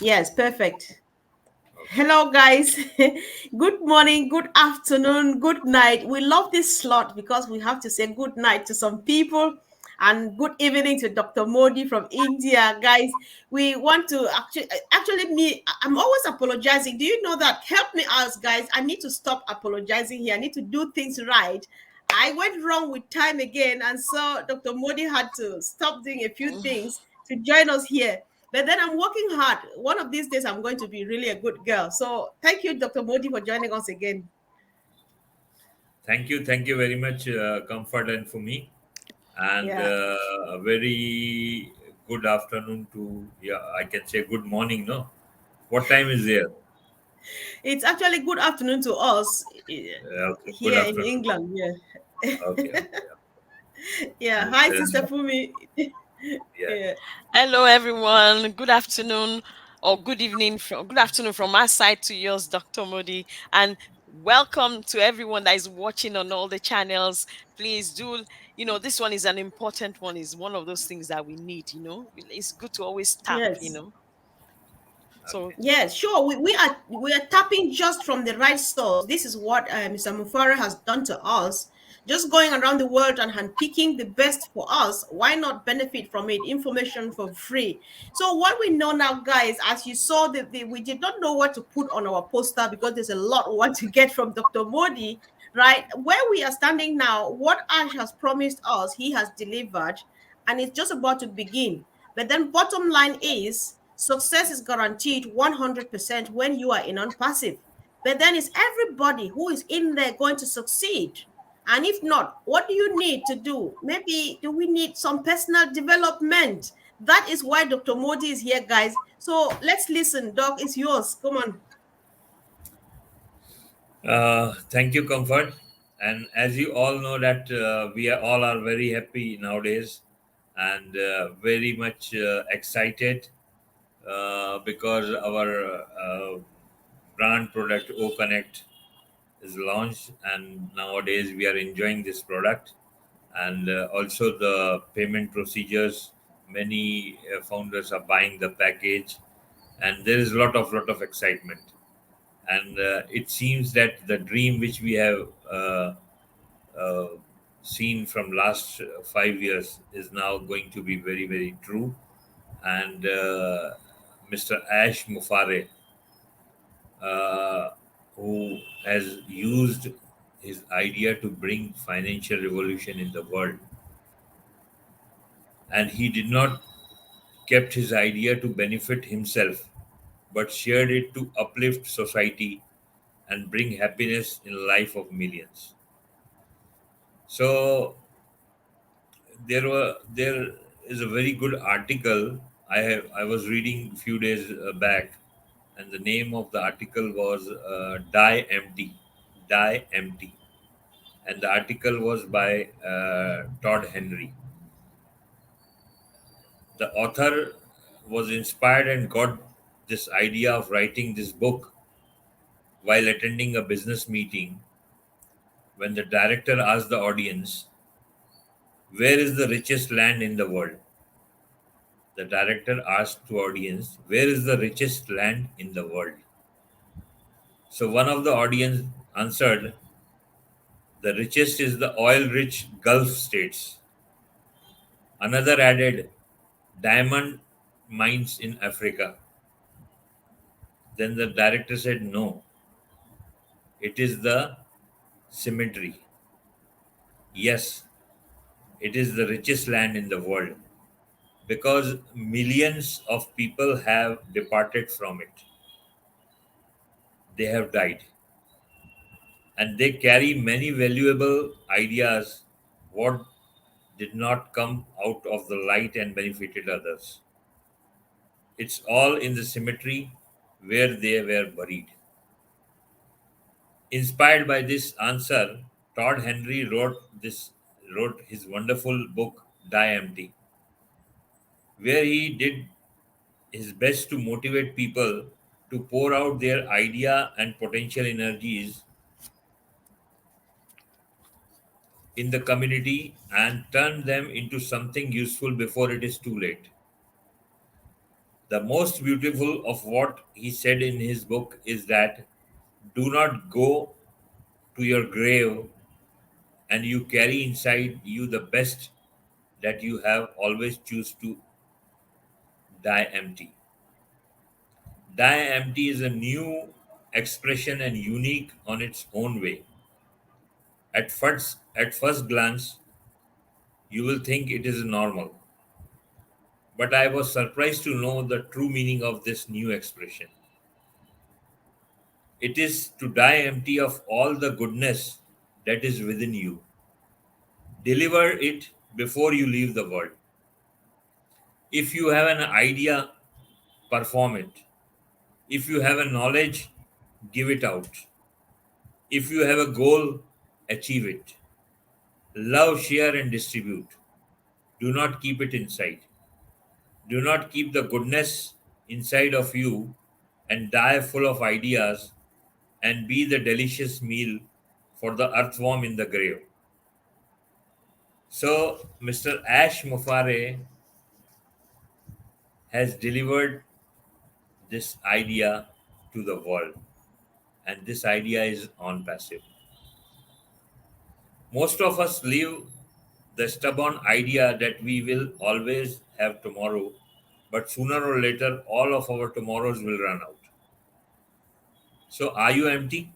Yes, perfect. Okay. Hello, guys. Good morning, good afternoon, good night. We love this slot because we have to say good night to some people and good evening to Dr. Modi from India. Guys, we want to I'm always apologizing. Do you know that? Help me out, guys. I need to stop apologizing here. I need to do things right. I went wrong with time again, and so Dr. Modi had to stop doing a few things to join us here. But then I'm working hard. One of these days, I'm going to be really a good girl. So thank you, Dr. Modi, for joining us again. Thank you very much, Comfort and for me, and Yeah, a very good afternoon to, yeah, I can say good morning. No, what time is there? it's actually good afternoon to us Okay, good here in afternoon. England. Yeah, Okay, okay, yeah. and Hi, Sister Fumi. yeah, Yeah. Hello, everyone. Good afternoon or good afternoon from our side to yours, Dr. Modi, and welcome to everyone that is watching on all the channels. Please do, this one is an important one. Is one of those things that we need. It's good to always tap. Yes. So okay. Yes, sure. We are tapping just from the right source. This is what Mr. Mufara has done to us. Just going around the world and handpicking the best for us. Why not benefit from it? Information for free. So what we know now, guys, as you saw, we did not know what to put on our poster because there's a lot we want to get from Dr. Modi, right? Where we are standing now, what Ash has promised us, he has delivered, and it's just about to begin. But then bottom line is success is guaranteed 100% when you are in non-passive. But then is everybody who is in there going to succeed? And if not, what do you need to do? Maybe do we need some personal development? That is why Dr. Modi is here, guys. So let's listen. Doc, it's yours. Come on. Thank you, Comfort. And as you all know that we are all are very happy nowadays and very much excited because our brand product O Connect is launched, and nowadays we are enjoying this product, and also the payment procedures. Many founders are buying the package, and there is a lot of excitement. And it seems that the dream which we have uh, seen from last 5 years is now going to be very true. And Mr. Ash Mufare, uh, who has used his idea to bring financial revolution in the world, and he did not kept his idea to benefit himself but shared it to uplift society and bring happiness in life of millions. So there is a very good article I was reading a few days back, and the name of the article was Die Empty, and the article was by Todd Henry. The author was inspired and got this idea of writing this book while attending a business meeting when the director asked the audience, "Where is the richest land in the world?" The director asked the audience, "Where is the richest land in the world?" So one of the audience answered, "The richest is the oil rich Gulf states." Another added, "Diamond mines in Africa." Then the director said, "No, it is the cemetery." Yes, it is the richest land in the world because millions of people have departed from it. They have died, and they carry many valuable ideas what did not come out of the light and benefited others. It's all in the cemetery where they were buried. Inspired by this answer, Todd Henry wrote his wonderful book Die Empty, where he did his best to motivate people to pour out their idea and potential energies in the community and turn them into something useful before it is too late. The most beautiful of what he said in his book is that do not go to your grave and you carry inside you the best that you have always choose to die empty. Die empty is a new expression and unique on its own way. At first glance, you will think it is normal, but I was surprised to know the true meaning of this new expression. It is to die empty of all the goodness that is within you. Deliver it before you leave the world. If you have an idea, perform it. If you have a knowledge, give it out. If you have a goal, achieve it. Love, share, and distribute. Do not keep it inside. Do not keep the goodness inside of you and die full of ideas and be the delicious meal for the earthworm in the grave. So, Mr. Ash Mufare has delivered this idea to the world, and this idea is on passive. Most of us live the stubborn idea that we will always have tomorrow, but sooner or later, all of our tomorrows will run out. So, are you empty?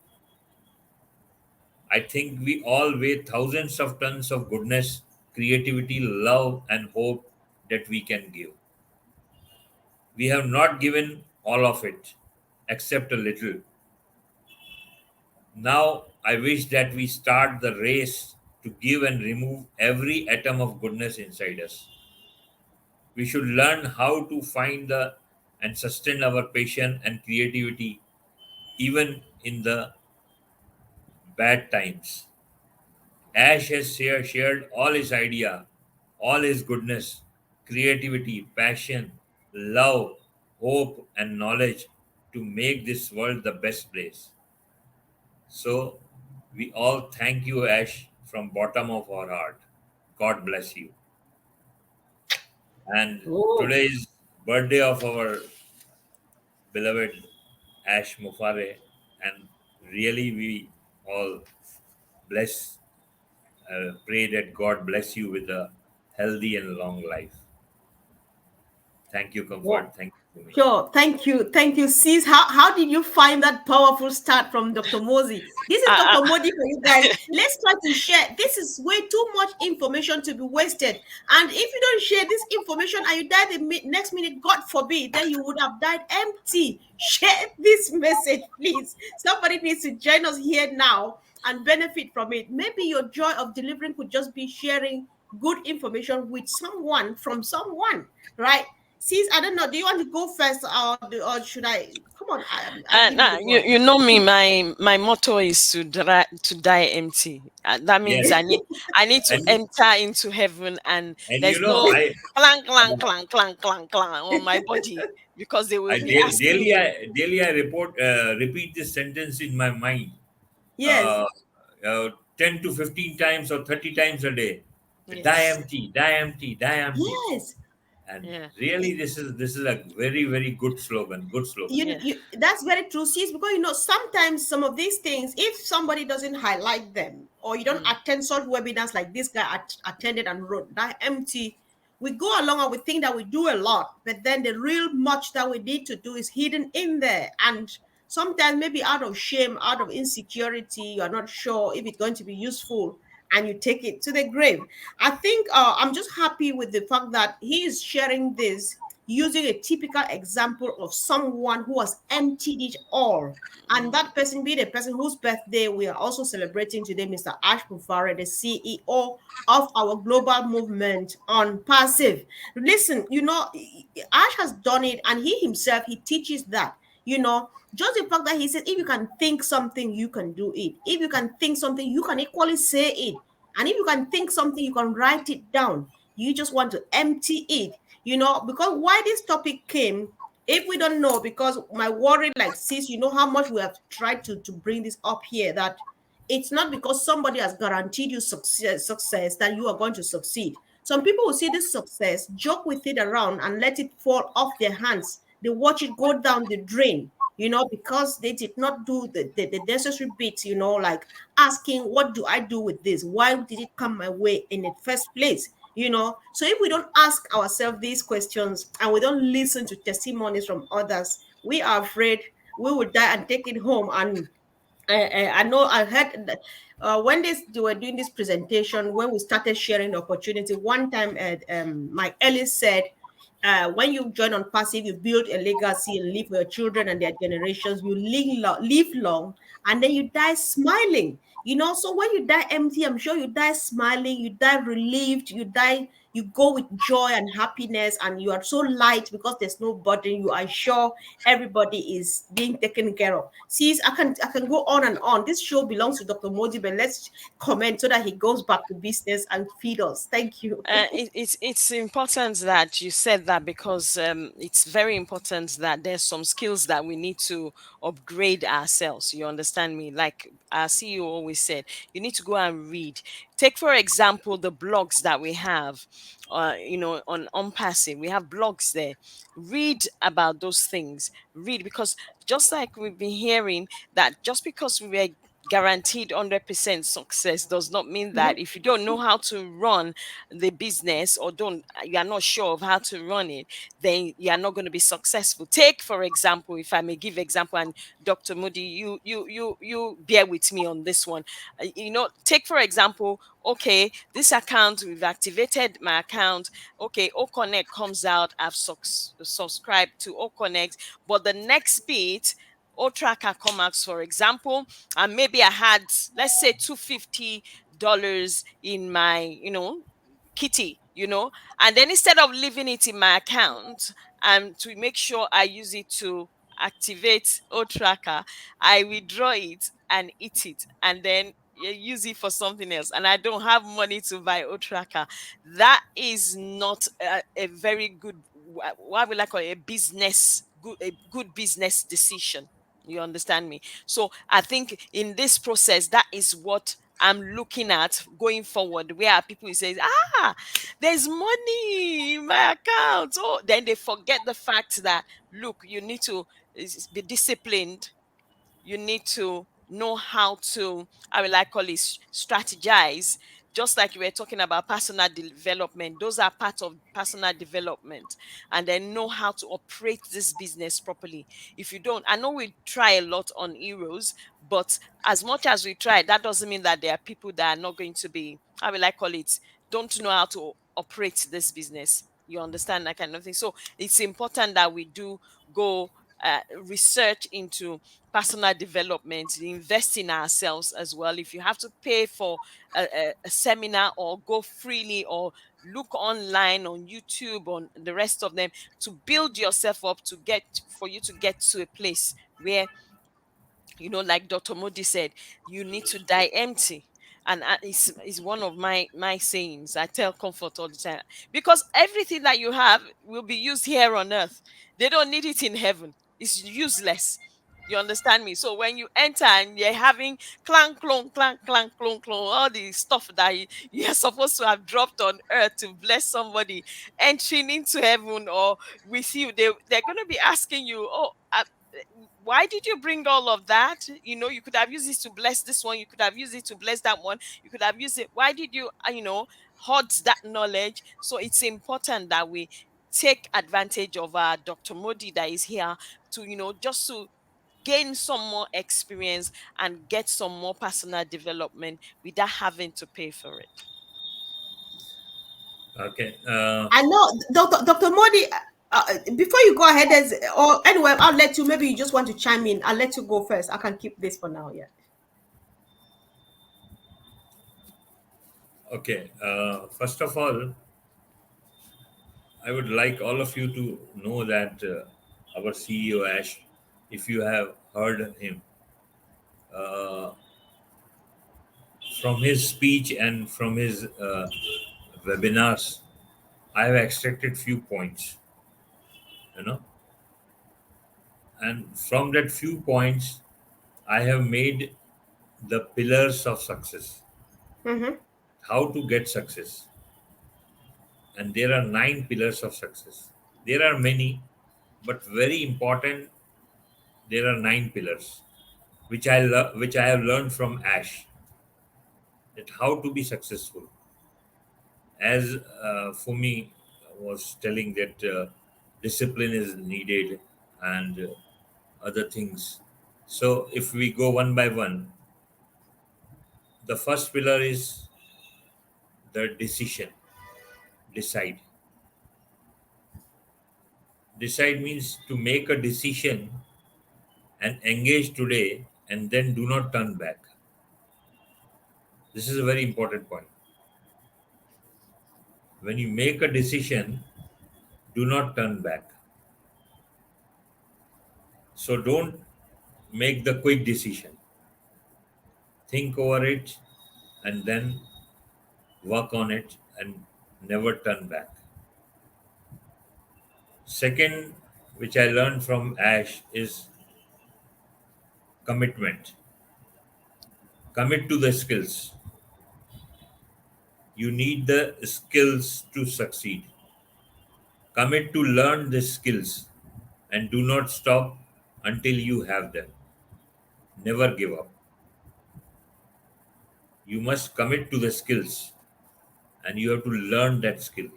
I think we all weigh thousands of tons of goodness, creativity, love, and hope that we can give. We have not given all of it, except a little. Now, I wish that we start the race to give and remove every atom of goodness inside us. We should learn how to find the and sustain our patience and creativity even in the bad times. Ash has shared all his idea, all his goodness, creativity, passion, love, hope, and knowledge to make this world the best place. So we all thank you, Ash, from bottom of our heart. God bless you. And Oh, today is birthday of our beloved Ash Mufare, and really we all bless, pray that God bless you with a healthy and long life. Thank you, wow. Comfort. Thank you, Kumi. Sure. Thank you. Thank you, sis. How did you find that powerful start from Dr. Mozi? This is Uh, Dr. Modi for you guys. Let's try to share. This is way too much information to be wasted. And if you don't share this information and you die the next minute, God forbid, then you would have died empty. Share this message, please. Somebody needs to join us here now and benefit from it. Maybe your joy of delivering could just be sharing good information with someone from someone, right? Sis, I don't know. Do you want to go first, or should I? Come on, I give you nah, the you, ball. you know me. My motto is to die empty. That means Yes, I need to and enter into heaven, and and there's no I clang clang clang clang clang clang on my body because they will I be asking daily me. I repeat this sentence in my mind, Yes, uh, 10 to 15 times or 30 times a day. Die Yes. empty, die empty, die empty. yes. And Yeah. really, this is a very very good slogan. Good slogan. You, Yeah. you that's very true, sis, because sometimes some of these things, if somebody doesn't highlight them or you don't Mm. attend such webinars like this guy attended and wrote that empty, we go along and we think that we do a lot, but then the real much that we need to do is hidden in there. And sometimes maybe out of shame, out of insecurity, you are not sure if it's going to be useful, and you take it to the grave. I think I'm just happy with the fact that he is sharing this using a typical example of someone who has emptied it all. And Mm. that person being a person whose birthday we are also celebrating today, Mr. Ash Mufare, the CEO of our global movement on passive. Listen, Ash has done it, and he himself, he teaches that. Just the fact that he said, if you can think something, you can do it. If you can think something, you can equally say it. And if you can think something, you can write it down. You just want to empty it, because why this topic came, if we don't know, because my worry, like, sis, you know how much we have tried to bring this up here, that it's not because somebody has guaranteed you success that you are going to succeed. Some people will see this success, joke with it around, and let it fall off their hands they watch it go down the drain, because they did not do the necessary bits, like asking, what do I do with this? Why did it come my way in the first place? So if we don't ask ourselves these questions and we don't listen to testimonies from others, we are afraid we will die and take it home. And I know I heard that, when they were doing this presentation, when we started sharing the opportunity, one time Mike Ellis said, when you join on passive, you build a legacy and live for your children and their generations. You live long, and then you die smiling. So when you die empty, I'm sure you die smiling, you die relieved, you go with joy and happiness, and you are so light because there's no burden. You are sure everybody is being taken care of. See, I can go on and on. This show belongs to Dr. Modi, but let's comment so that he goes back to business and feed us. Thank you. It's important that you said that, because it's very important that there's some skills that we need to upgrade ourselves. You understand me? Like our CEO always said, you need to go and read. Take for example the blogs that we have, on Passive. We have blogs there. Read about those things. Read, because just like we've been hearing, that just because we were guaranteed 100% success does not mean that Mhm. if you don't know how to run the business, or don't you are not sure of how to run it, then you are not going to be successful. Take for example, if I may give example, and Dr. Moody, you bear with me on this one. Take for example, okay, this account, we've activated my account. Okay, OConnect comes out, I've subscribed to OConnect, but the next bit, O tracker come out, for example, and maybe I had, let's say, $250 in my, kitty, and then instead of leaving it in my account and to make sure I use it to activate O tracker, I withdraw it and eat it, and then use it for something else, and I don't have money to buy O tracker. That is not a very good, what we like call a good business decision. You understand me? So I think in this process, that is what I'm looking at going forward. Where are people who say, there's money in my account. Oh, then they forget the fact that, look, you need to be disciplined. You need to know how to, I will like call it, strategize. Just like you were talking about personal development, those are part of personal development. And then know how to operate this business properly. If you don't, I know we try a lot on Heroes, but as much as we try, that doesn't mean that there are people that are not going to be, I will like call it, don't know how to operate this business. You understand that kind of thing. So it's important that we do go research into personal development, invest in ourselves as well. If you have to pay for a seminar, or go freely, or look online on YouTube, on the rest of them, to build yourself up, for you to get to a place where, like Dr. Modi said, you need to die empty. And it's one of my sayings. I tell Comfort all the time, because everything that you have will be used here on earth. They don't need it in heaven. It's useless. You understand me? So when you enter and you're having clank, clunk, clank, clank, clunk, clunk, all the stuff that you're supposed to have dropped on earth to bless somebody entering into heaven or with you, they're going to be asking you, oh, why did you bring all of that? You could have used it to bless this one. You could have used it to bless that one. You could have used it. Why did you, hoard that knowledge? So it's important that we take advantage of our Dr. Modi that is here to, just to gain some more experience and get some more personal development without having to pay for it. Okay. I know, Dr. Modi. Before you go ahead, or anyway, I'll let you. Maybe you just want to chime in. I'll let you go first. I can keep this for now. Yeah. Okay. First of all, I would like all of you to know that our CEO Ash, if you have heard him, uh, from his speech and from his webinars, I have extracted few points, you know, and from that few points, I have made the pillars of success, Mm-hmm. how to get success. And there are 9 pillars of success. There are many, but very important. There are 9 pillars, which I have learned from Ash, that how to be successful. As Fumi was telling that discipline is needed and other things. So if we go one by one, the first pillar is the decision. Decide. Decide means to make a decision and engage today and then do not turn back. This is a very important point. When you make a decision, do not turn back. So don't make the quick decision. Think over it and then work on it and never turn back. Second, which I learned from Ash, is commitment. Commit to the skills. You need the skills to succeed. Commit to learn the skills and do not stop until you have them. Never give up. You must commit to the skills and you have to learn that skill.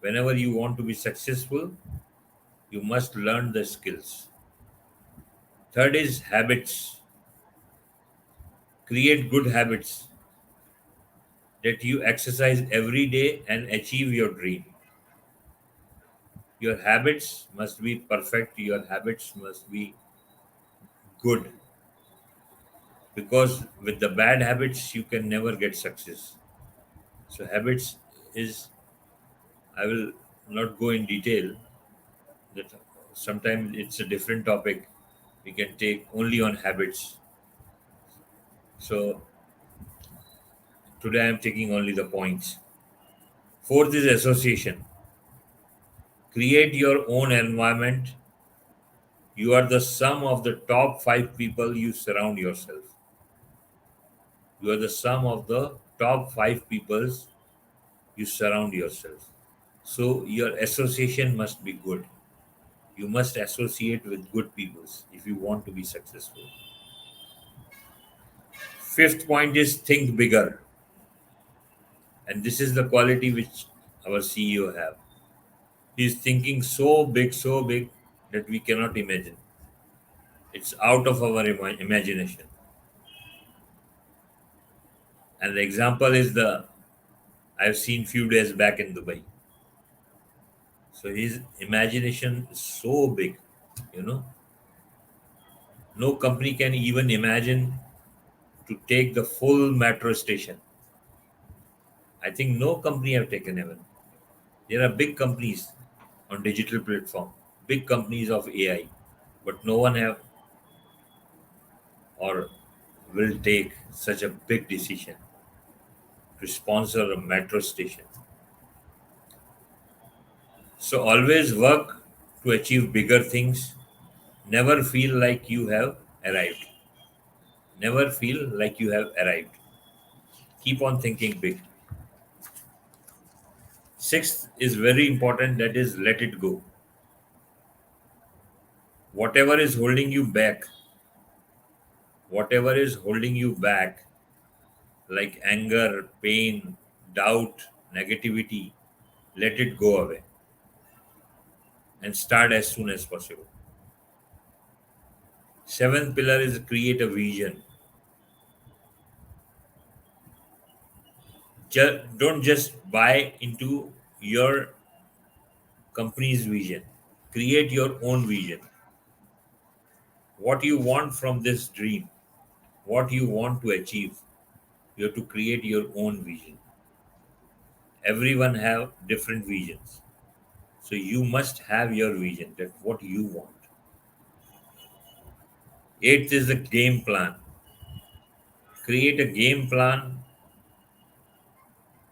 Whenever you want to be successful, you must learn the skills. Third is habits. Create good habits that you exercise every day and achieve your dream. Your habits must be perfect, your habits must be good, because with the bad habits you can never get success. So habits is, I will not go in detail, that sometimes it's a different topic, we can take only on habits. So today I am taking only the points. Fourth is association. Create your own environment. You are the sum of the top 5 people you surround yourself. You are the sum of the top 5 peoples you surround yourself. So your association must be good. You must associate with good peoples if you want to be successful. Fifth point is think bigger. And this is the quality which our CEO have. He is thinking so big that we cannot imagine. It's out of our imagination. And the example is the I've seen few days back in Dubai. So his imagination is so big, you know. No company can even imagine to take the full metro station. I think no company have taken even. There are big companies on digital platform, big companies of AI, but no one have or will take such a big decision to sponsor a metro station. So always work to achieve bigger things. Never feel like you have arrived. Never feel like you have arrived. Keep on thinking big. Sixth is very important, that is let it go. Whatever is holding you back, whatever is holding you back, like anger, pain, doubt, negativity, let it go away and start as soon as possible. Seventh pillar is create a vision. Don't just buy into your company's vision. Create your own vision. What you want from this dream, what you want to achieve, you have to create your own vision. Everyone have different visions. So you must have your vision, that what you want. Eighth is the game plan. Create a game plan,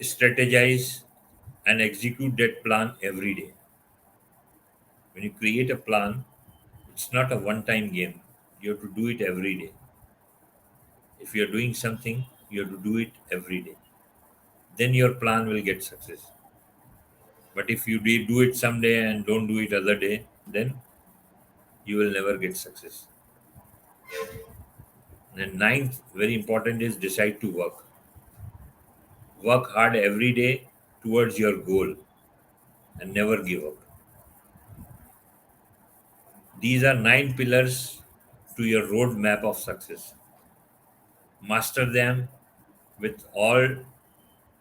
strategize, and execute that plan every day. When you create a plan, it's not a one time game. You have to do it every day. If you're doing something, you have to do it every day. Then your plan will get success. But if you do it someday and don't do it other day, then you will never get success. And ninth, very important, is decide to work. Work hard every day towards your goal and never give up. These are 9 pillars to your roadmap of success. Master them with all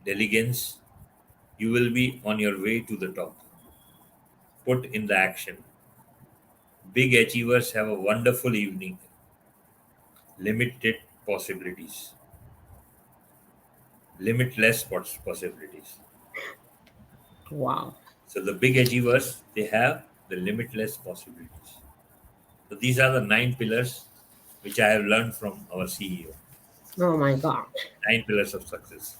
diligence. You will be on your way to the top. Put in the action. Big achievers have a wonderful evening. Limited possibilities. Limitless possibilities. Wow. So the big achievers, they have the limitless possibilities. So these are the 9 pillars which I have learned from our CEO. Oh my God. 9 pillars of success.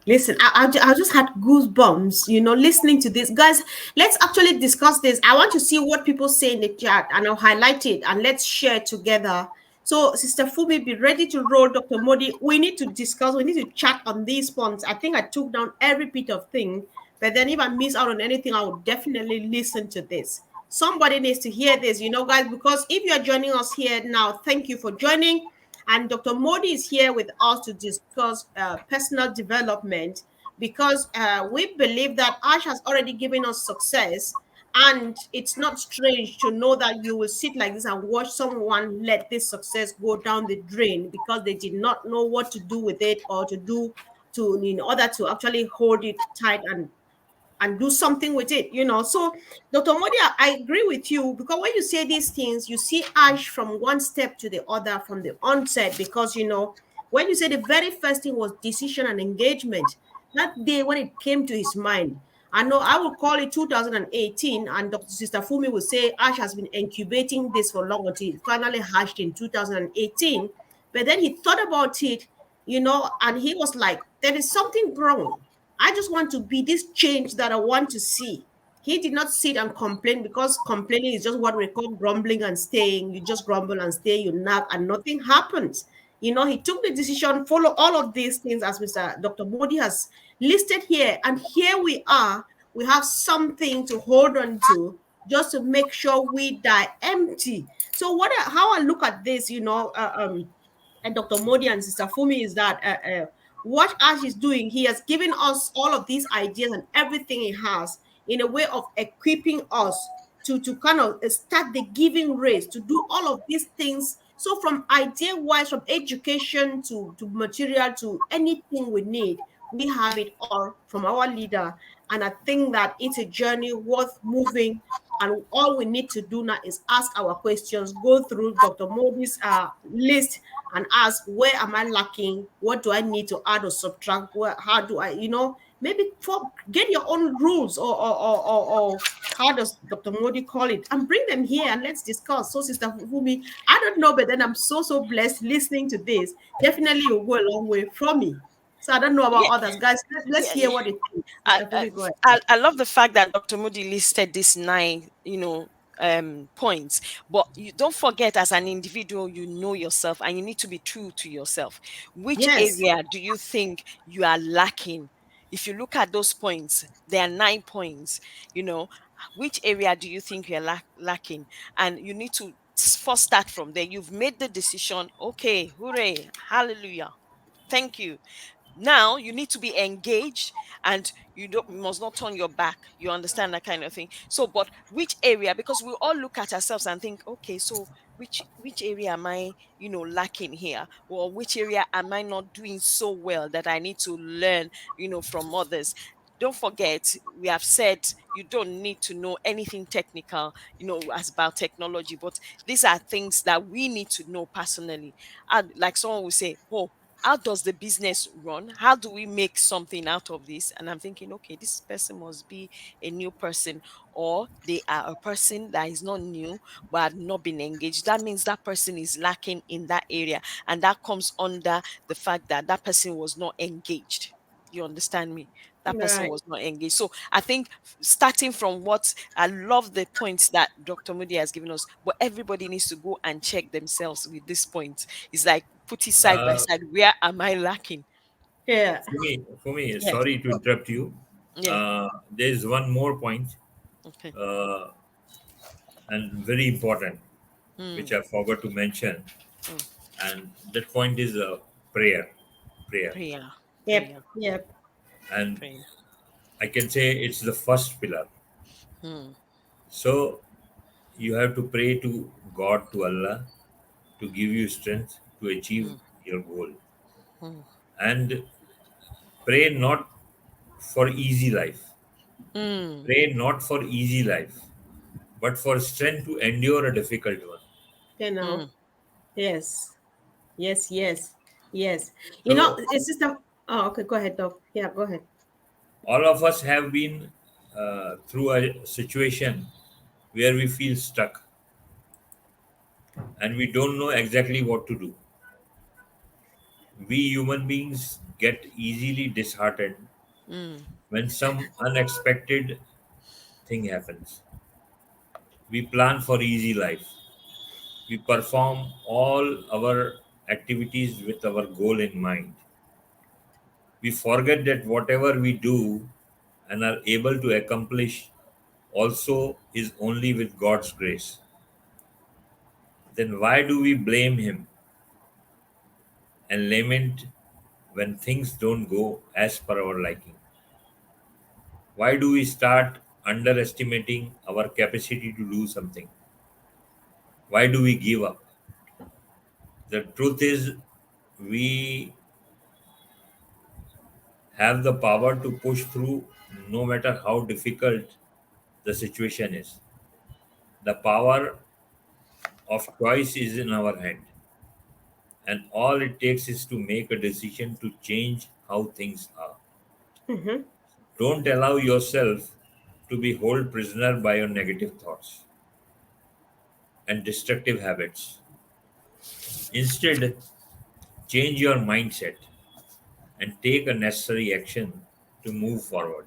Listen, I just had goosebumps, listening to this. Guys, let's actually discuss this. I want to see what people say in the chat and I'll highlight it and let's share together. So, Sister Fumi, be ready to roll. Dr. Modi, we need to discuss, we need to chat on these points. I think I took down every bit of thing, but then if I miss out on anything, I will definitely listen to this. Somebody needs to hear this, guys, because if you are joining us here now, thank you for joining. And Dr. Modi is here with us to discuss personal development because we believe that Ash has already given us success. And it's not strange to know that you will sit like this and watch someone let this success go down the drain because they did not know what to do with it or to do to in order to actually hold it tight and do something with it, So, Dr. Modi, I agree with you because when you say these things, you see Ash from one step to the other from the onset because, when you say the very first thing was decision and engagement, that day when it came to his mind, I know I will call it 2018, and Dr. Sister Fumi will say Ash has been incubating this for long until it finally hatched in 2018. But then he thought about it, and he was like, there is something wrong. I just want to be this change that I want to see. He did not sit and complain because complaining is just what we call grumbling and staying. You just grumble and stay, you nag, and nothing happens. He took the decision, follow all of these things as Mr. Dr. Modi has listed here. And here we are. We have something to hold on to just to make sure we die empty. So how I look at this, and Dr. Modi and Sister Fumi is that what Ash is doing, he has given us all of these ideas and everything he has in a way of equipping us to kind of start the giving race, to do all of these things. So from idea wise, from education to material to anything we need, we have it all from our leader. And I think that it's a journey worth moving. And all we need to do now is ask our questions, go through Dr. Modi's list and ask, where am I lacking? What do I need to add or subtract? How do I, maybe get your own rules or how does Dr. Modi call it? And bring them here and let's discuss. So, Sister Fumi, I don't know, but then I'm so blessed listening to this. Definitely you'll go a long way from me. So I don't know about Yeah, others. Guys, let's yeah, hear yeah. what it is. I, Sister I, Fumi, go ahead. I love the fact that Dr. Moody listed these nine, points. But you don't forget, as an individual, you know yourself and you need to be true to yourself. Which Yes. area do you think you are lacking? If you look at those points, there are 9 points. You know, which area do you think you're lacking? And you need to first start from there. You've made the decision. Okay, hooray, hallelujah. Thank you. Now you need to be engaged, and you must not turn your back. You understand that kind of thing. So, but which area? Because we all look at ourselves and think, okay, so which area am I, lacking here, or which area am I not doing so well that I need to learn, from others. Don't forget, we have said you don't need to know anything technical, as about technology, but these are things that we need to know personally. And like someone will say, oh, how does the business run? How do we make something out of this? And I'm thinking, okay, this person must be a new person, or they are a person that is not new but had not been engaged. That means that person is lacking in that area. And that comes under the fact that that person was not engaged. You understand me? That person Right. was not engaged. So I think starting from what I love the points that Dr. Moody has given us, but everybody needs to go and check themselves with this point. It's like put it side by Uh, side. Where am I lacking? Yeah. for me, Yeah. sorry to interrupt you. Yeah. There is one more point. Okay. Uh, and very important, which Mm. I forgot to mention. Mm. And that point is prayer. Prayer. Prayer. Yep. Prayer. Yep. And Prayer. I can say it's the first pillar. Mm. So you have to pray to God, to Allah, to give you strength to achieve Mm. your goal. Mm. And pray not for easy life. Mm. Pray not for easy life, but for strength to endure a difficult one. You know. Mm. Yes. Yes. Yes. Yes. You know, So it's just a. Oh, okay. Go ahead, Doc. Yeah. Go ahead. all of us have been through a situation where we feel stuck and we don't know exactly what to do. We human beings get easily disheartened Mm. when some unexpected thing happens. We plan for easy life. We perform all our activities with our goal in mind. We forget that whatever we do and are able to accomplish also is only with God's grace. Then why do we blame Him and lament when things don't go as per our liking? Why do we start underestimating our capacity to do something? Why do we give up? The truth is, we have the power to push through no matter how difficult the situation is. The power of choice is in our hand, and all it takes is to make a decision to change how things are. Mm-hmm. Don't allow yourself to be held prisoner by your negative thoughts and destructive habits. Instead, change your mindset and take a necessary action to move forward.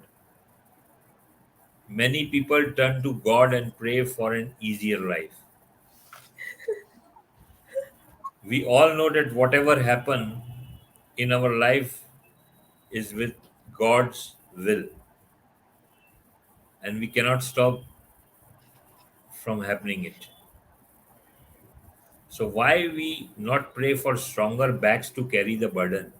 Many people turn to God and pray for an easier life. We all know that whatever happen in our life is with God's will, and we cannot stop from happening it. So why we not pray for stronger backs to carry the burden,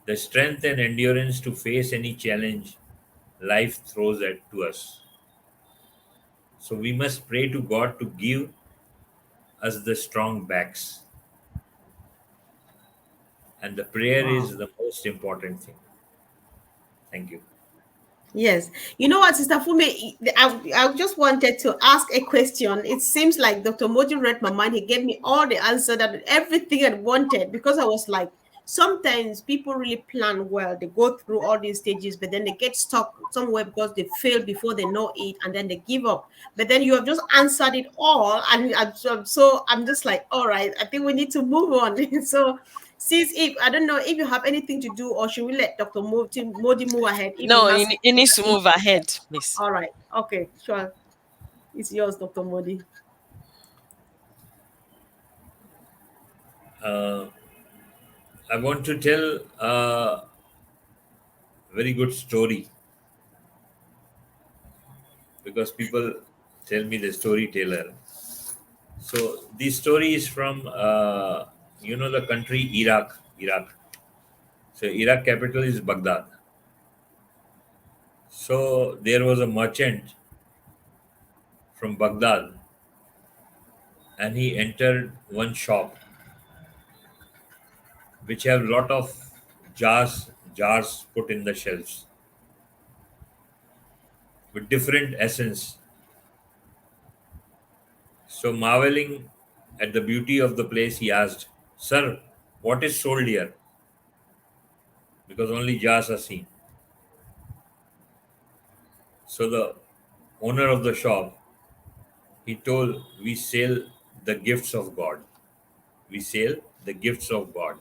the strength and endurance to face any challenge life throws at to us? So we must pray to God to give us the strong backs, and the prayer Wow. is the most important thing. Thank you. Yes. You know what, Sister Fume, I just wanted to ask a question. It seems like Dr. Moji read my mind. He gave me all the answer that everything I wanted because I was like, sometimes people really plan well. They go through all these stages, but then they get stuck somewhere because they fail before they know it and then they give up. But then you have just answered it all. And I'm just like, all right, I think we need to move on. So, sis, if I don't know if you have anything to do, or should we let Dr. Modi move ahead if he No, has it something needs that to he move ahead, please. all right. Okay, sure. It's yours, Dr. Modi. Uh, I want to tell a very good story because people tell me the storyteller. So this story is from the country Iraq. Iraq. So Iraq capital is Baghdad. So there was a merchant from Baghdad, and he entered one shop which have lot of jars put in the shelves with different essence. So marveling at the beauty of the place, he asked, "Sir, what is sold here?" Because only jars are seen. So the owner of the shop, he told, "We sell the gifts of God. We sell the gifts of God."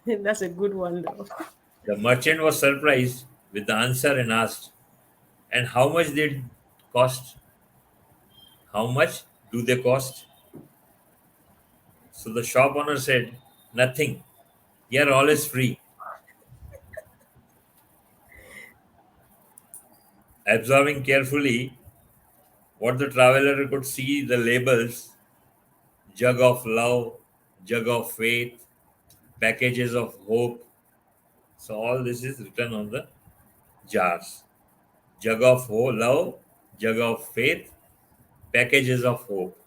That's a good one, though. The merchant was surprised with the answer and asked, "And how much they cost? How much do they cost?" So the shop owner said, "Nothing. Here all is free." Observing carefully, What the traveler could see the labels: jug of love, jug of faith, packages of hope. So all this is written on the jars. Jug of love, jug of faith, packages of hope.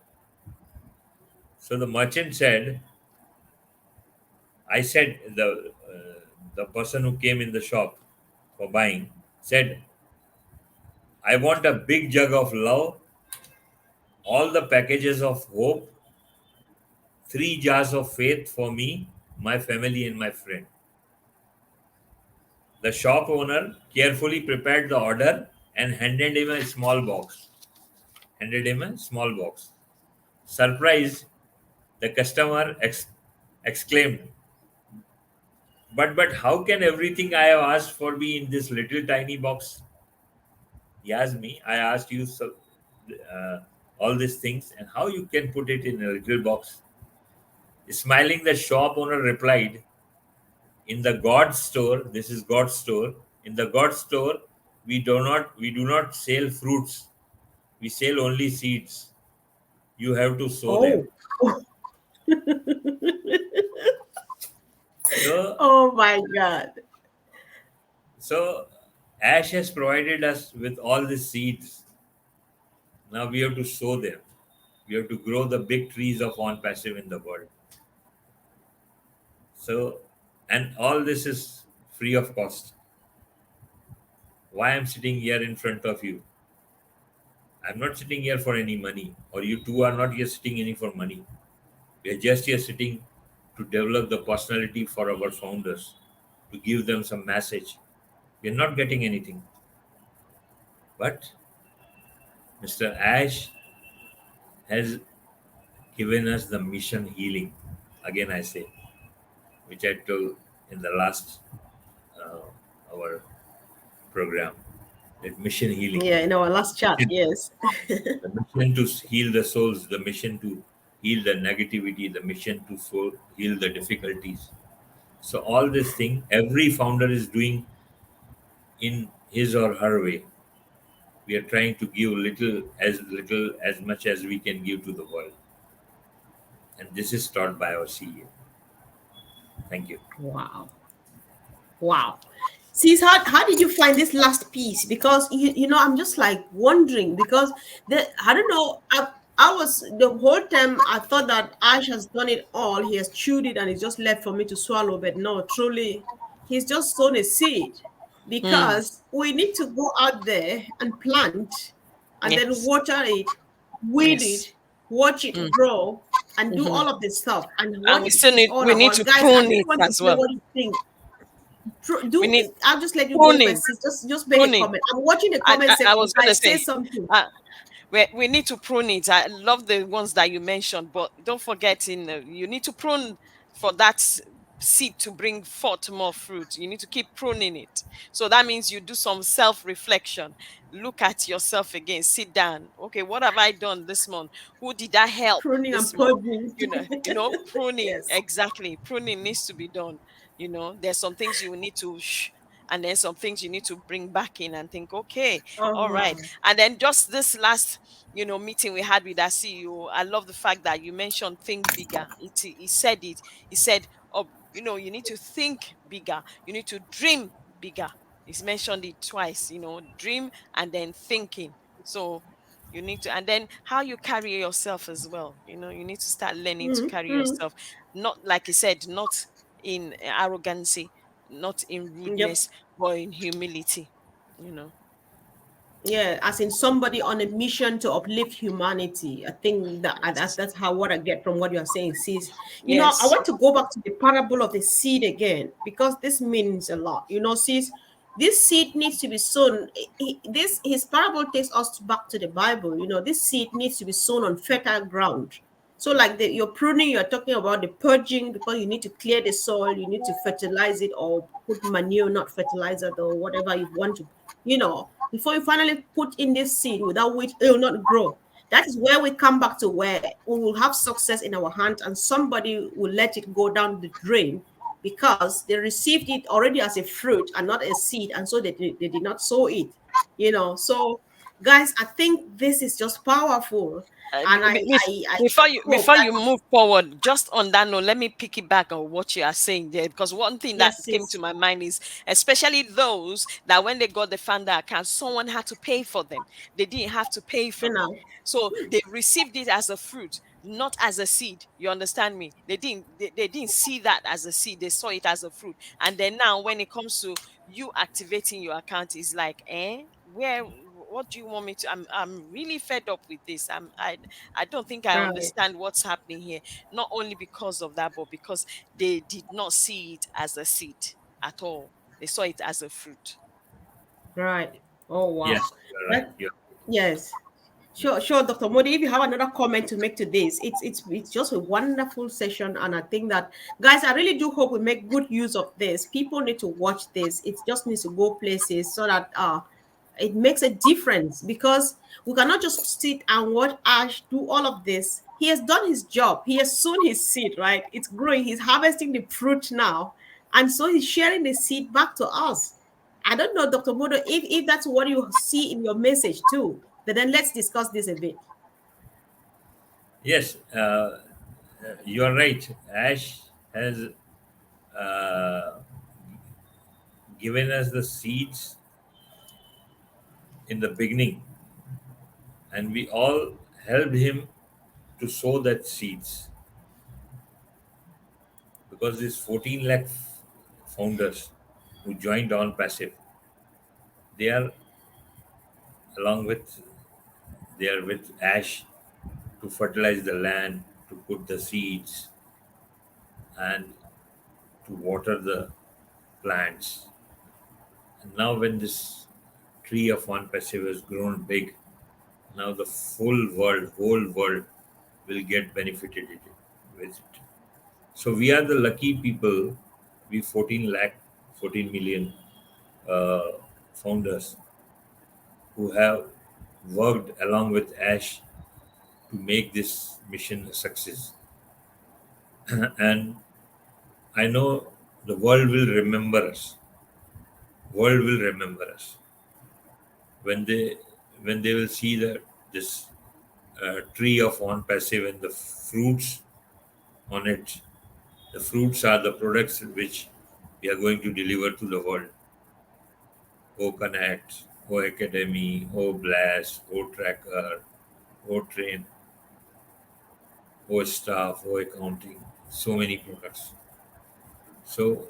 So the merchant said, I said, the person who came in the shop for buying said, I want a big jug of love, all the packages of hope, 3 jars of faith for me, my family, and my friend. The shop owner carefully prepared the order and handed him a small box. Surprised, the customer exclaimed, but how can everything I have asked for be in this little tiny box? He asked me, I asked you uh, all these things, and how you can put it in a little box? Smiling, the shop owner replied, in the God store, this is God's store. In the God store, we do not sell fruits. We sell only seeds. You have to sow them. Oh. So, Oh my God. so Ash has provided us with all the seeds. Now we have to sow them. We have to grow the big trees of on passive in the world. So, and all this is free of cost. Why I'm sitting here in front of you? I'm not sitting here for any money, or you two are not here sitting any for money. We are just here sitting to develop the personality for our founders, to give them some message. We are not getting anything. But Mr. Ash has given us the mission healing. Again, I say, which I told in the last our program, that mission healing. Yeah, in our last chat, yes. The mission to heal the souls, the mission to heal the negativity, the mission to heal the difficulties. So all this thing, every founder is doing in his or her way. We are trying to give little as much as we can give to the world. And this is taught by our CEO. Thank you. Wow. Wow. Sis, how did you find this last piece? Because I'm just like wondering, because I don't know, I was the whole time I thought that Ash has done it all. He has chewed it and it's just left for me to swallow. But no, truly, he's just sown a seed, because we need to go out there and plant and then Yes. water it, weed Yes. it, watch it grow, and do all of this stuff. And And what we it's still need all we need about, to guys. I prune just it want to as hear well. what you think. We need I'll just let you go pruning. first. Just make a Pruning. comment. I'm watching the I, comment I, I section. was gonna Guys, say say, something. we need to prune it. I love the ones that you mentioned, but don't forget, you need to prune for that seed to bring forth more fruit. You need to keep pruning it. So that means you do some self-reflection. Look at yourself again. Sit down. Okay, what have I done this month? Who did I help Pruning and this month? purging. Pruning. Yes. Exactly. Pruning needs to be done. There's some things you need to and then some things you need to bring back in and think, okay, all right. Uh-huh. And then just this last meeting we had with our CEO, I love the fact that you mentioned think bigger. He said it. He said, oh, you need to think bigger. You need to dream bigger. He's mentioned it twice. Dream and then thinking. So you need to, and then how you carry yourself as well. You need to start learning to carry Mm-hmm. yourself, not like he said, not in arrogancy, not in Yep. rudeness, but in humility. You know. Yeah, as in somebody on a mission to uplift humanity. I think Yes. that's how what I get from what you are saying, sis. I Yes. want to go back to the parable of the seed again, because this means a lot. Sis, this seed needs to be sown. His parable takes us back to the Bible. This seed needs to be sown on fertile ground. So, like your pruning, you're talking about the purging, because you need to clear the soil, you need to fertilize it, or put manure, not fertilizer, or whatever you want to, before you finally put in this seed, without which it will not grow. That is where we come back to, where we will have success in our hands, and somebody will let it go down the drain because they received it already as a fruit and not a seed, and so they did not sow it. So Guys, I think this is just powerful, and I hope Before that you move forward, just on that note, let me pick it back on what you are saying there, because one thing that yes, came to yes, my mind is especially those that when they got the founder account, someone had to pay for them. They didn't have to pay you for them, know, so they received it as a fruit, not as a seed. You understand me? They didn't see that as a seed. They saw it as a fruit, and then now when it comes to you activating your account, is like, where, what do you want me to? I'm really fed up with this. I don't think I right, understand what's happening here. Not only because of that, but because they did not see it as a seed at all. They saw it as a fruit. right. Oh wow. Yes, you're right. That, You're yes. Sure, yes. sure, Dr. Modi. If you have another comment to make to this, it's just a wonderful session, and I think that, guys, I really do hope we make good use of this. People need to watch this. It just needs to go places so that it makes a difference, because we cannot just sit and watch Ash do all of this. He has done his job. He has sown his seed, right? It's growing. He's harvesting the fruit now, and so he's sharing the seed back to us. I don't know, Dr. Modo, if that's what you see in your message too, but then let's discuss this a bit. Yes, you are right. Ash has uh, given us the seeds in the beginning, and we all helped him to sow that seeds, because these 14 lakh founders who joined on passive, they are along with they are with Ash to fertilize the land, to put the seeds, and to water the plants. And now, when this tree of one passive has grown big, now the whole world, will get benefited with it. So we are the lucky people. We 14 lakh, 14 million uh, founders who have worked along with Ash to make this mission a success. And I know the world will remember us. World will remember us when they will see that this tree of one passive and the fruits on it. The fruits are the products which we are going to deliver to the world. O Connect, O Academy, O Blast, O Tracker, O Train, O Staff, O Accounting. So many products. So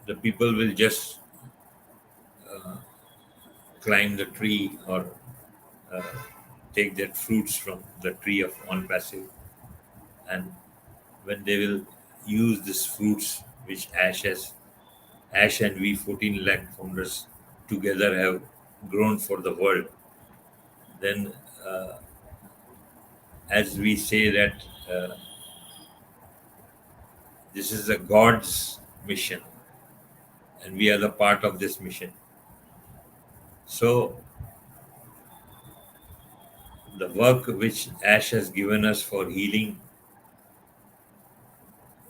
the people will just climb the tree or uh, take their fruits from the tree of one passive, and when they will use these fruits which Ash and we 14 lakh founders together have grown for the world, then as we say that this is a God's mission and we are the part of this mission. So the work which Ash has given us for healing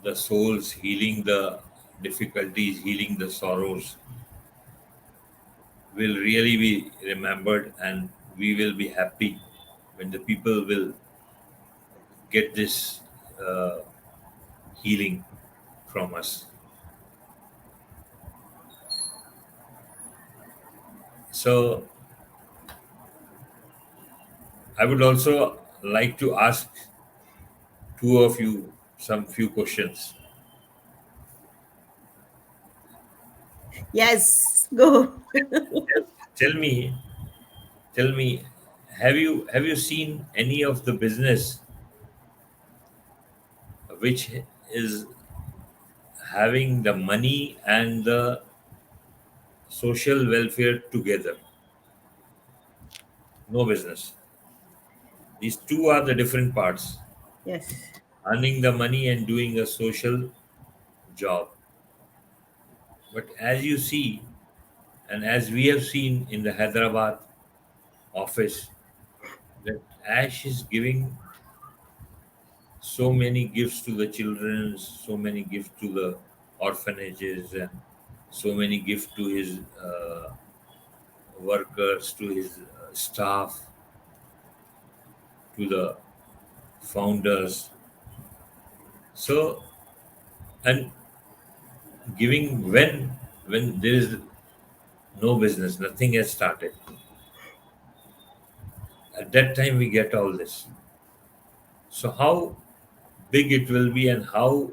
the souls, healing the difficulties, healing the sorrows, will really be remembered, and we will be happy when the people will get this uh, healing from us. So I would also like to ask two of you some few questions. Yes, go. Tell me, tell me, have you seen any of the business which is having the money and the social welfare together? No business. These two are the different parts: Yes, earning the money and doing a social job. But as you see, and as we have seen in the Hyderabad office, that Ash is giving so many gifts to the children, so many gifts to the orphanages, and so many gifts to his workers, to his staff, to the founders. So, and giving when there is no business, nothing has started. At that time, we get all this. So, how big it will be and how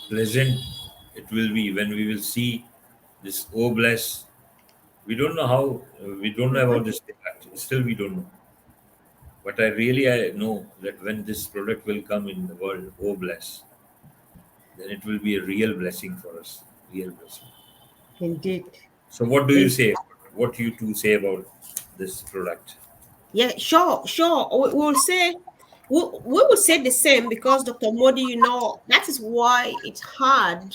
pleasant it will be when we will see this bless. We don't know how, we don't know about Mhm. this product. Still, we don't know. But I know that when this product will come in the world, bless, then it will be a real blessing for us. Real blessing. Indeed. So, what do you In- say? What you two say about this product? Yeah, sure, sure. We'll say we will say the same because Dr. Modi, that is why it's hard.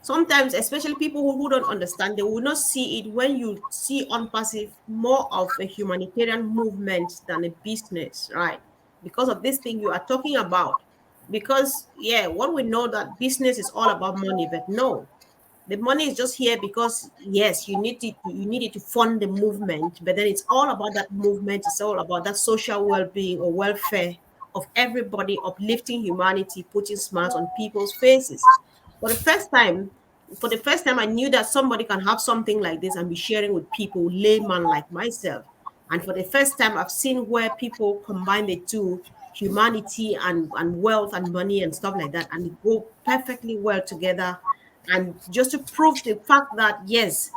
Sometimes, especially people who don't understand, they will not see it when you see on passive more of a humanitarian movement than a business, right? Because of this thing you are talking about. Because yeah, what we know that business is all about money, but no, the money is just here because yes, you need it to fund the movement, but then it's all about that movement. It's all about that social well-being or welfare of everybody, uplifting humanity, putting smiles on people's faces. For the first time, for the first time, I knew that somebody can have something like this and be sharing with people, layman like myself. And for the first time, I've seen where people combine the two, humanity and wealth and money and stuff like that, and it go perfectly well together. And just to prove the fact that yes,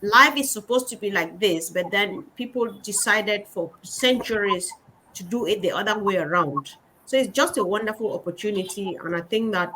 life is supposed to be like this, but then people decided for centuries to do it the other way around. So it's just a wonderful opportunity. And I think that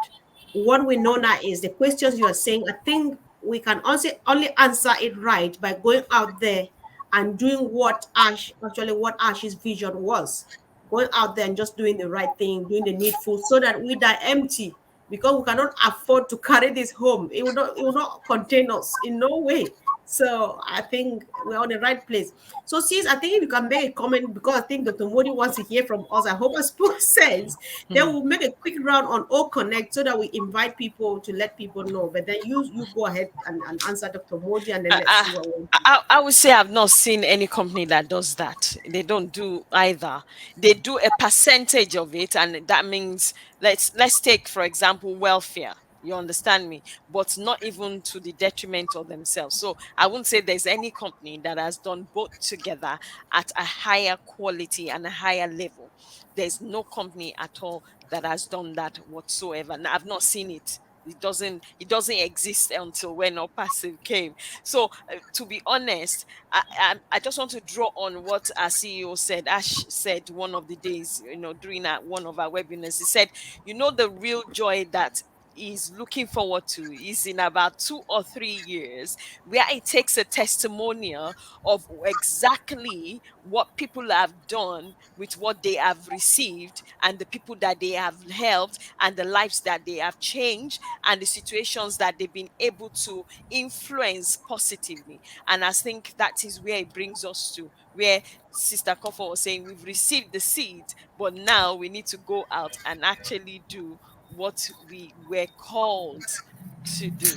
what we know now is the questions you are saying, I think we can also only answer it right by going out there and doing what Ash's vision was. Going out there and just doing the right thing, doing the needful so that we die empty, because we cannot afford to carry this home. It will not contain us in no way. So I think we're on the right place. So sis, I think if you can make a comment, because I think Dr. Modi wants to hear from us. I hope I spoke sense. Then we'll make a quick round on all connect so that we invite people to let people know. But then you go ahead and answer Dr. Modi, and then let's see I, what we I would say I've not seen any company that does that. They don't do either. They do a percentage of it, and that means let's take for example welfare. You understand me, but not even to the detriment of themselves. So I wouldn't say there's any company that has done both together at a higher quality and a higher level. There's no company at all that has done that whatsoever. And I've not seen it. It doesn't exist until when Or Passive came. So, to be honest, I just want to draw on what our CEO said. Ash said one of the days, during one of our webinars, he said, the real joy that is looking forward to is in about 2 or 3 years, where it takes a testimonial of exactly what people have done with what they have received and the people that they have helped and the lives that they have changed and the situations that they've been able to influence positively. And I think that is where it brings us to where Sister Comfort was saying we've received the seed, but now we need to go out and actually do what we were called to do.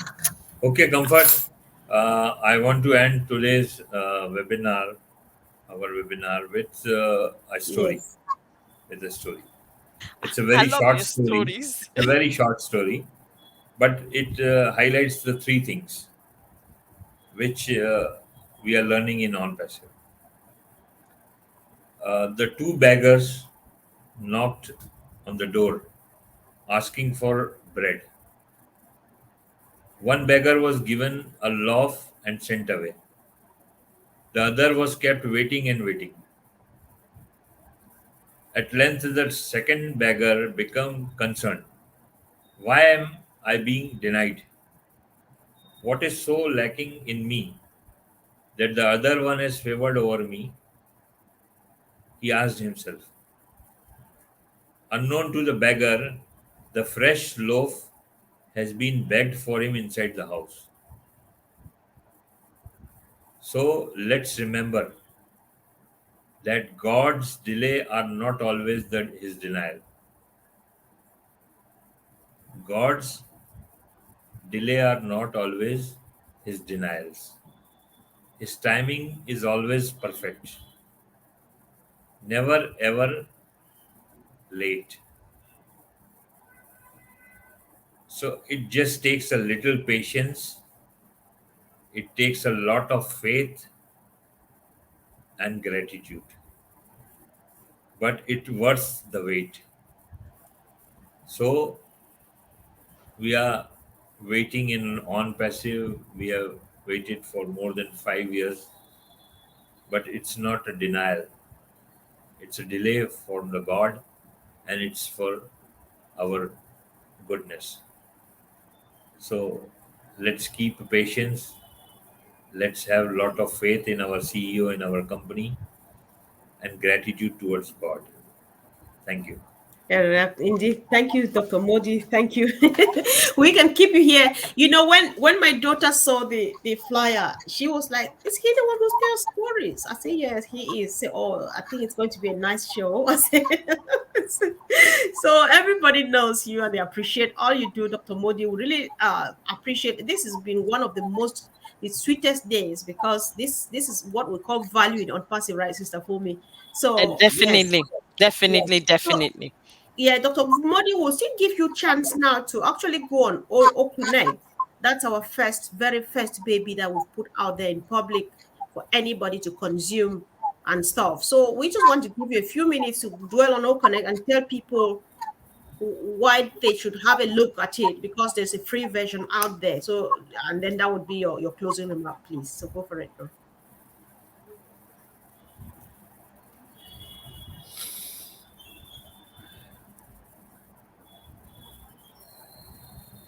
Okay, Comfort. I want to end today's our webinar with a story. Yes. With a story. It's a I very love short your story. stories. It's a very short story, but it highlights the three things which we are learning in on passive. The two beggars knocked on the door asking for bread. One beggar was given a loaf and sent away. The other was kept waiting and waiting. At length, the second beggar became concerned. Why am I being denied? What is so lacking in me that the other one has favored over me? He asked himself. Unknown to the beggar, the fresh loaf has been begged for him inside the house. So let's remember that God's delay are not always his denial. God's delay are not always his denials. His timing is always perfect, never ever late. So it just takes a little patience, it takes a lot of faith and gratitude, but it worth the wait. So we are waiting in on passive. We have waited for more than 5 years, but it's not a denial. It's a delay from the God, and it's for our goodness. So let's keep patience. Let's have a lot of faith in our CEO and our company, and gratitude towards God. Thank you. Yeah, indeed. Thank you, Dr. Modi. Thank you. We can keep you here. You know, when my daughter saw the flyer, she was like, "Is he the one who tells stories?" I said, "Yes, he is." Say, "Oh, I think it's going to be a nice show." I said, so everybody knows you and they appreciate all you do, Dr. Modi. We really appreciate it. This has been one of the sweetest days because this is what we call value on passive, right, Sister Fumi? So yes, Definitely, definitely, yes. So definitely. yeah, Dr. Modi will still give you chance now to actually go on Openet. That's our very first baby that we've put out there in public for anybody to consume and stuff. So we just want to give you a few minutes to dwell on OConnect and tell people why they should have a look at it because there's a free version out there. So and then that would be your closing remark, please. So go for it, bro.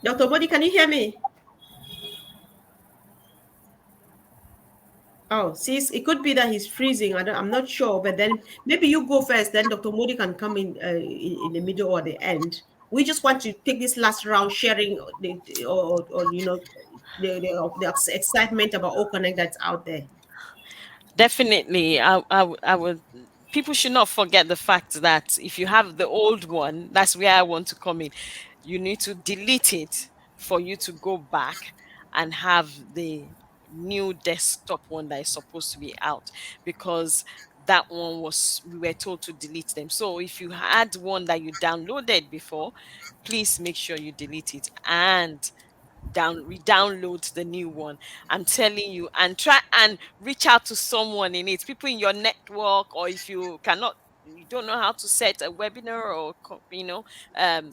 Dr. Modi, can you hear me? Oh, see, it could be that he's freezing. I'm not sure, but then maybe you go first. Then Dr. Modi can come in the middle or the end. We just want to take this last round, sharing or the excitement about All Connect that's out there. Definitely, I would. People should not forget the fact that if you have the old one, that's where I want to come in. You need to delete it for you to go back and have the new desktop one that is supposed to be out, because that one was, we were told to delete them. So if you had one that you downloaded before, please make sure you delete it and re-download the new one. I'm telling you, and try and reach out to someone in it, people in your network, or if you don't know how to set a webinar or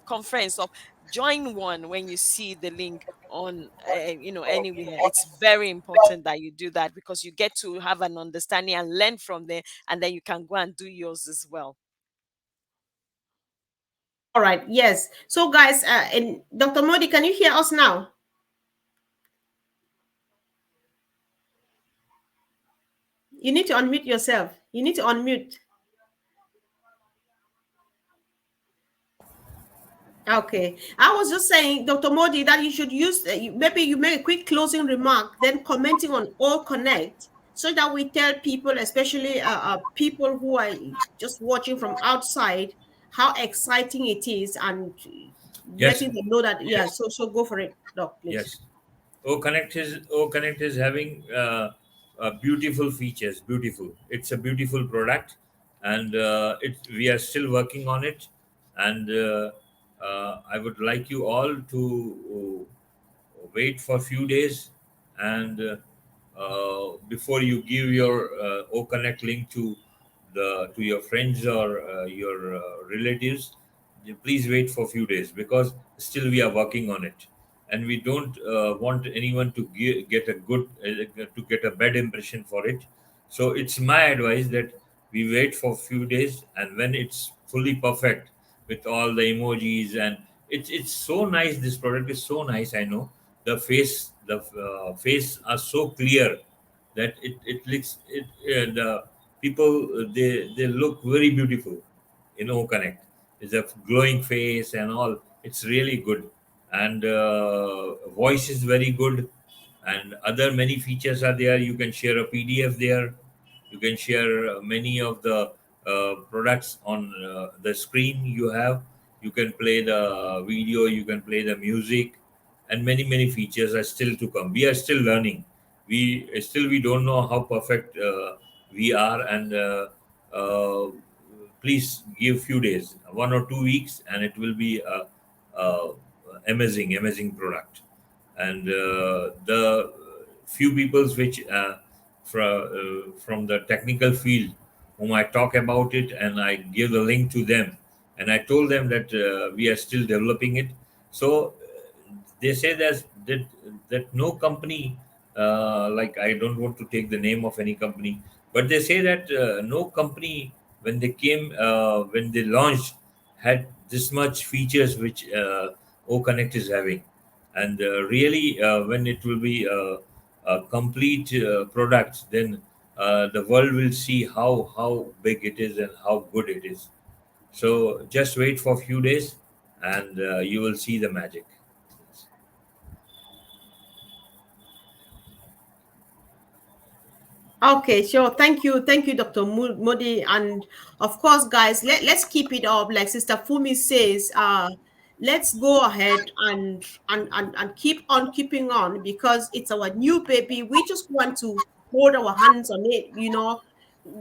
conference up, join one when you see the link on anywhere. It's very important that you do that because you get to have an understanding and learn from there, and then you can go and do yours as well. All right. Yes. So, guys, and Dr. Modi, can you hear us now? You need to unmute yourself. You need to unmute. Okay. I was just saying, Dr. Modi, that you should use, maybe you make a quick closing remark, then commenting on All Connect, so that we tell people, especially people who are just watching from outside, how exciting it is and Yes, letting them know that, yeah, yes, so go for it, Doc, please. yes. O Connect is having beautiful features. Beautiful. It's a beautiful product, and we are still working on it. And I would like you all to wait for a few days, and before you give your O-Connect link to your friends or your relatives, please wait for a few days because still we are working on it, and we don't want anyone to get a to get a bad impression for it. So it's my advice that we wait for a few days, and when it's fully perfect with all the emojis, and it's so nice. This product is so nice. I know the face are so clear that it looks the people, they look very beautiful in O Connect. It's a glowing face and all. It's really good, and voice is very good, and other many features are there. You can share a PDF there. You can share many of the products on the screen you have. You can play the video. You can play the music, and many features are still to come. We are still learning, We don't know how perfect we are, and uh, please give few days, 1 or 2 weeks, and it will be a amazing product. And the few peoples which from the technical field whom I talk about it, and I give the link to them, and I told them that we are still developing it. So they say that no company, like, I don't want to take the name of any company, but they say that no company, when they launched, had this much features which O Connect is having. And really, when it will be a complete product, then the world will see how big it is and how good it is. So just wait for a few days, and you will see the magic. Okay, sure. Thank you, Dr. Modi. And of course, guys, let's keep it up. Like Sister Fumi says, let's go ahead and keep on keeping on, because it's our new baby. We just want to hold our hands on it,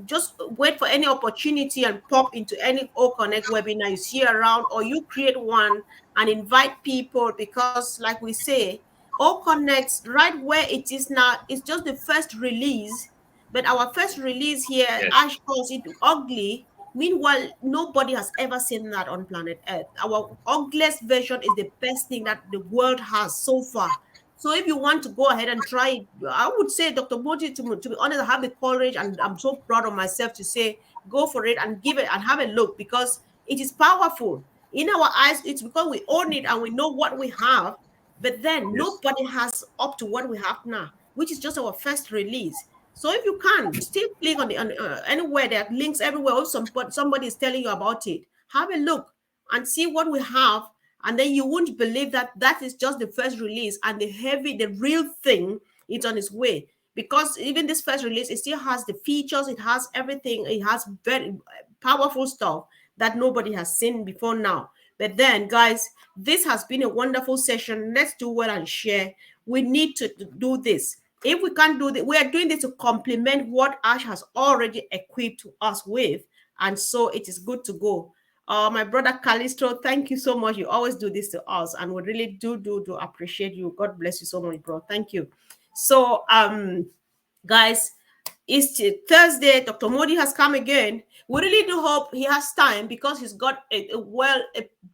just wait for any opportunity and pop into any O Connect webinar you see around, or you create one and invite people, because like we say, O Connect right where it is now is just the first release. But our first release here, Yes, Ash calls it ugly. Meanwhile, nobody has ever seen that on planet Earth. Our ugliest version is the best thing that the world has so far. So if you want to go ahead and try it, I would say, Dr. Modi, to be honest, I have the courage, and I'm so proud of myself to say, go for it and give it and have a look, because it is powerful. In our eyes, it's because we own it and we know what we have, but then yes, nobody has up to what we have now, which is just our first release. So if you can still click on the anywhere, there are links everywhere. If somebody is telling you about it, have a look and see what we have, and then you won't believe that that is just the first release, and the real thing is on its way. Because even this first release, it still has the features, it has everything, it has very powerful stuff that nobody has seen before now. But then, guys, this has been a wonderful session. Let's do well and share. We need to do this. If we can't do that, we are doing this to complement what Ash has already equipped us with. And so it is good to go. My brother Callisto, thank you so much. You always do this to us, and we really do appreciate you. God bless you so much, bro. Thank you. So, guys, it's Thursday. Dr. Modi has come again. We really do hope he has time, because he's got a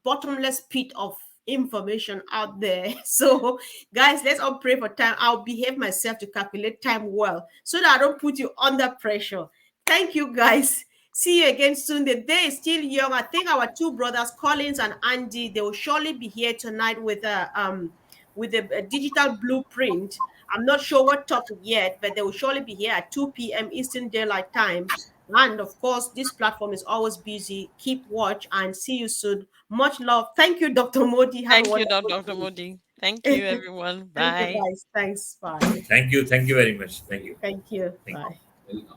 bottomless pit of information out there. So, guys, let's all pray for time. I'll behave myself to calculate time well, so that I don't put you under pressure. Thank you, guys. See you again soon. The day is still young. I think our two brothers, Collins and Andy, they will surely be here tonight with a digital blueprint. I'm not sure what topic yet, but they will surely be here at 2 p.m. Eastern Daylight Time. And of course, this platform is always busy. Keep watch and see you soon. Much love. Thank you, Dr. Modi. Have a Thank you, wonderful Dr. day. Modi. Thank you, everyone. Thank you, Bye. guys. Thanks. Bye. thank you very much. Thank you. Thank you. Thank you. Bye. Welcome.